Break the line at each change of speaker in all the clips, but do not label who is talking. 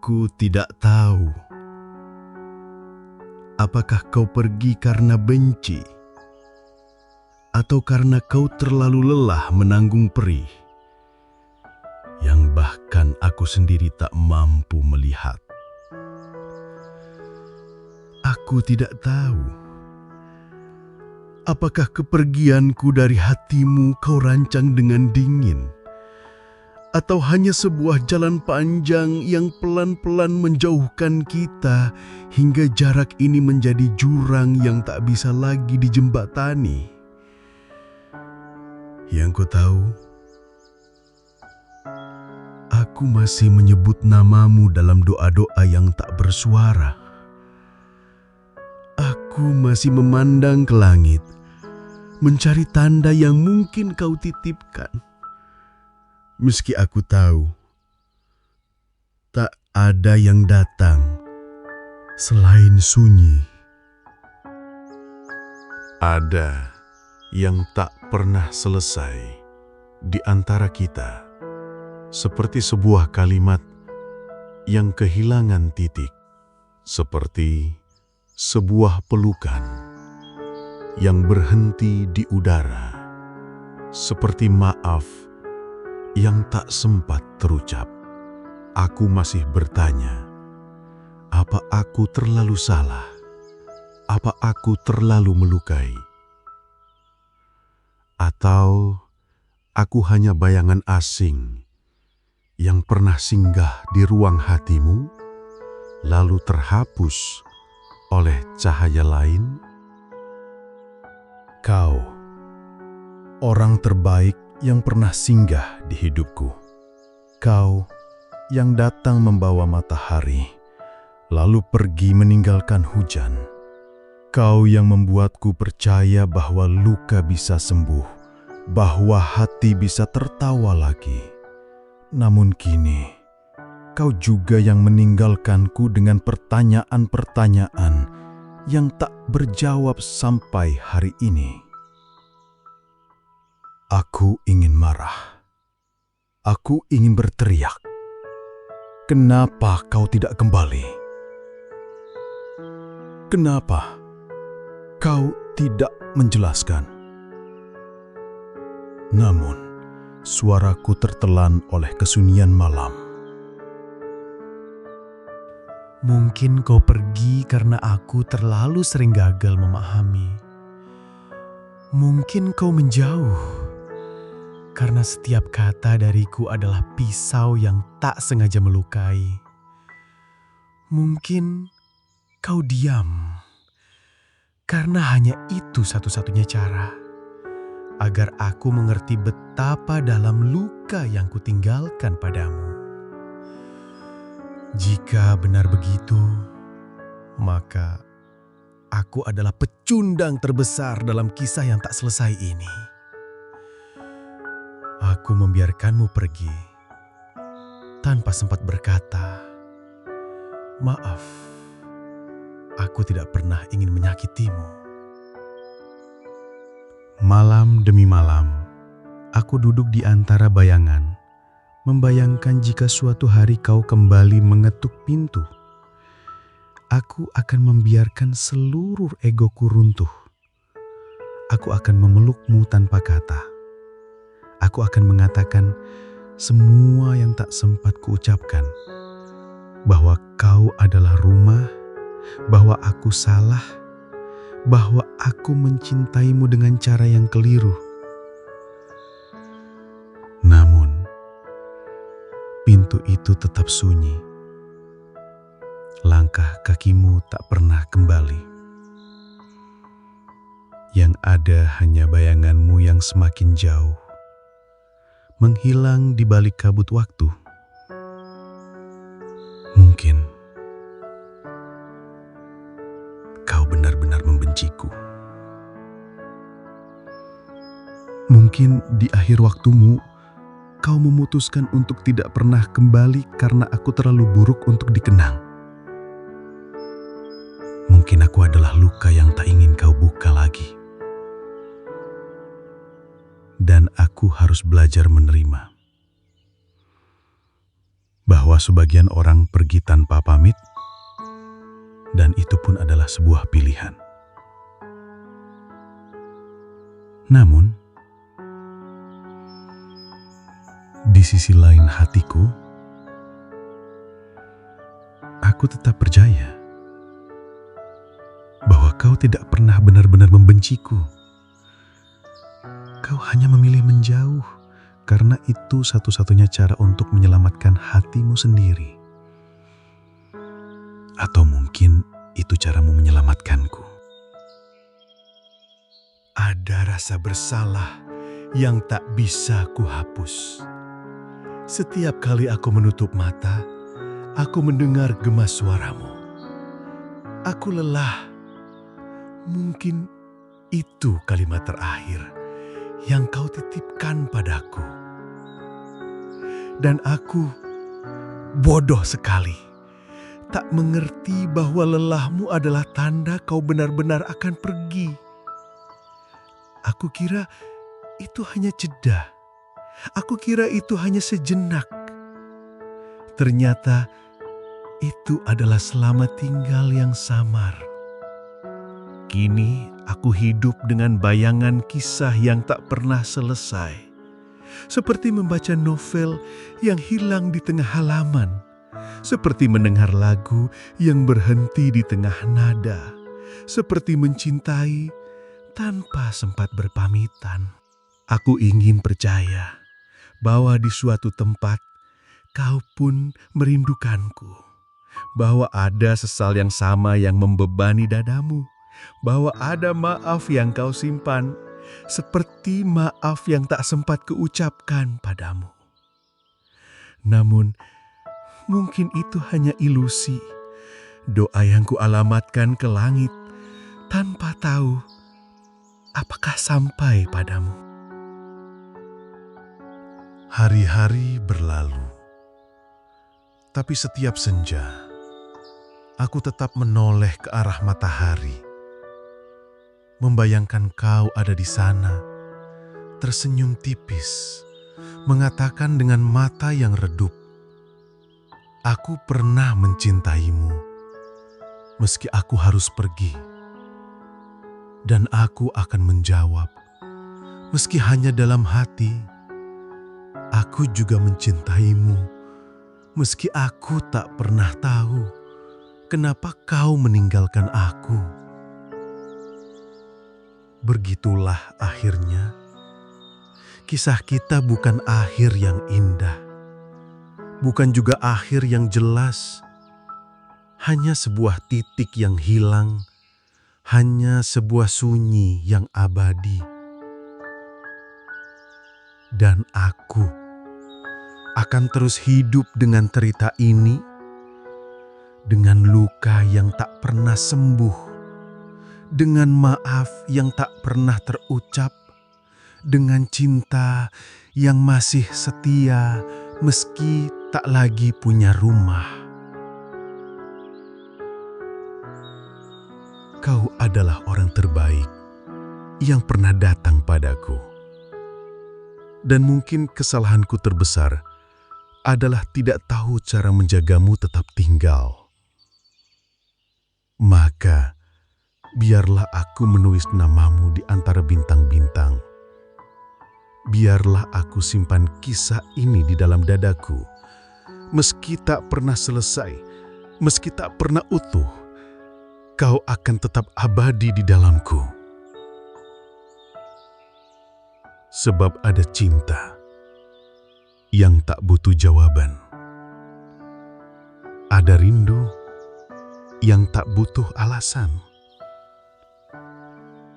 Aku tidak tahu apakah kau pergi karena benci atau karena kau terlalu lelah menanggung perih yang bahkan aku sendiri tak mampu melihat. Aku tidak tahu apakah kepergianku dari hatimu kau rancang dengan dingin, atau hanya sebuah jalan panjang yang pelan-pelan menjauhkan kita hingga jarak ini menjadi jurang yang tak bisa lagi dijembatani. Yang ku tahu, aku masih menyebut namamu dalam doa-doa yang tak bersuara. Aku masih memandang ke langit, mencari tanda yang mungkin kau titipkan. Meski aku tahu, tak ada yang datang selain sunyi.
Ada yang tak pernah selesai di antara kita, seperti sebuah kalimat yang kehilangan titik, seperti sebuah pelukan yang berhenti di udara, seperti maaf yang tak sempat terucap. Aku masih bertanya, apa aku terlalu salah? Apa aku terlalu melukai? Atau aku hanya bayangan asing yang pernah singgah di ruang hatimu, lalu terhapus oleh cahaya lain?
Kau, orang terbaik yang pernah singgah di hidupku. Kau yang datang membawa matahari, lalu pergi meninggalkan hujan. Kau yang membuatku percaya bahwa luka bisa sembuh, bahwa hati bisa tertawa lagi. Namun kini, kau juga yang meninggalkanku dengan pertanyaan-pertanyaan yang tak berjawab sampai hari ini. Aku ingin marah. Aku ingin berteriak. Kenapa kau tidak kembali? Kenapa kau tidak menjelaskan? Namun, suaraku tertelan oleh kesunyian malam.
Mungkin kau pergi karena aku terlalu sering gagal memahami. Mungkin kau menjauh karena setiap kata dariku adalah pisau yang tak sengaja melukai. Mungkin kau diam karena hanya itu satu-satunya cara agar aku mengerti betapa dalam luka yang kutinggalkan padamu. Jika benar begitu, maka aku adalah pecundang terbesar dalam kisah yang tak selesai ini. Aku membiarkanmu pergi tanpa sempat berkata, "Maaf, aku tidak pernah ingin menyakitimu."
Malam demi malam, aku duduk di antara bayangan, membayangkan jika suatu hari kau kembali mengetuk pintu. Aku akan membiarkan seluruh egoku runtuh. Aku akan memelukmu tanpa kata. Aku akan mengatakan semua yang tak sempat kuucapkan, bahwa kau adalah rumah, bahwa aku salah, bahwa aku mencintaimu dengan cara yang keliru. Namun, pintu itu tetap sunyi. Langkah kakimu tak pernah kembali. Yang ada hanya bayanganmu yang semakin jauh, menghilang di balik kabut waktu. Mungkin kau benar-benar membenciku. Mungkin di akhir waktumu, kau memutuskan untuk tidak pernah kembali karena aku terlalu buruk untuk dikenang. Mungkin aku adalah luka yang tak ingin kau buka lagi. Dan aku harus belajar menerima bahwa bahwa sebagian orang pergi tanpa pamit, dan itu pun adalah sebuah pilihan. Namun, di sisi lain hatiku, aku tetap percaya bahwa kau tidak pernah benar-benar membenciku. Kau hanya memilih menjauh karena itu satu-satunya cara untuk menyelamatkan hatimu sendiri. Atau mungkin itu caramu menyelamatkanku.
Ada rasa bersalah yang tak bisa kuhapus. Setiap kali aku menutup mata, aku mendengar gema suaramu. Aku lelah. Mungkin itu kalimat terakhir yang kau titipkan padaku. Dan aku bodoh sekali, tak mengerti bahwa lelahmu adalah tanda kau benar-benar akan pergi. Aku kira itu hanya jeda. Aku kira itu hanya sejenak. Ternyata itu adalah selamat tinggal yang samar. Kini aku hidup dengan bayangan kisah yang tak pernah selesai. Seperti membaca novel yang hilang di tengah halaman. Seperti mendengar lagu yang berhenti di tengah nada. Seperti mencintai tanpa sempat berpamitan. Aku ingin percaya bahwa di suatu tempat kau pun merindukanku. Bahwa ada sesal yang sama yang membebani dadamu. Bahwa ada maaf yang kau simpan, seperti maaf yang tak sempat kuucapkan padamu. Namun, mungkin itu hanya ilusi, doa yang kualamatkan ke langit, tanpa tahu apakah sampai padamu.
Hari-hari berlalu, tapi setiap senja, aku tetap menoleh ke arah matahari. Membayangkan kau ada di sana, tersenyum tipis, mengatakan dengan mata yang redup, "Aku pernah mencintaimu, meski aku harus pergi." Dan aku akan menjawab, meski hanya dalam hati, "Aku juga mencintaimu, meski aku tak pernah tahu kenapa kau meninggalkan aku." Begitulah akhirnya, kisah kita bukan akhir yang indah, bukan juga akhir yang jelas, hanya sebuah titik yang hilang, hanya sebuah sunyi yang abadi. Dan aku akan terus hidup dengan cerita ini, dengan luka yang tak pernah sembuh, dengan maaf yang tak pernah terucap, dengan cinta yang masih setia meski tak lagi punya rumah. Kau adalah orang terbaik yang pernah datang padaku. Dan mungkin kesalahanku terbesar adalah tidak tahu cara menjagamu tetap tinggal. Maka, biarlah aku menulis namamu di antara bintang-bintang. Biarlah aku simpan kisah ini di dalam dadaku. Meski tak pernah selesai, meski tak pernah utuh, kau akan tetap abadi di dalamku. Sebab ada cinta yang tak butuh jawaban. Ada rindu yang tak butuh alasan.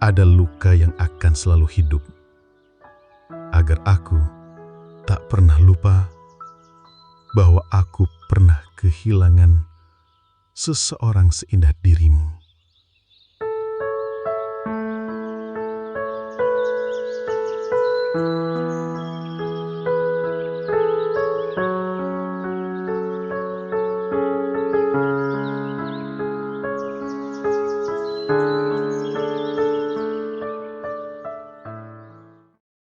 Ada luka yang akan selalu hidup, agar aku tak pernah lupa bahwa aku pernah kehilangan seseorang seindah dirimu.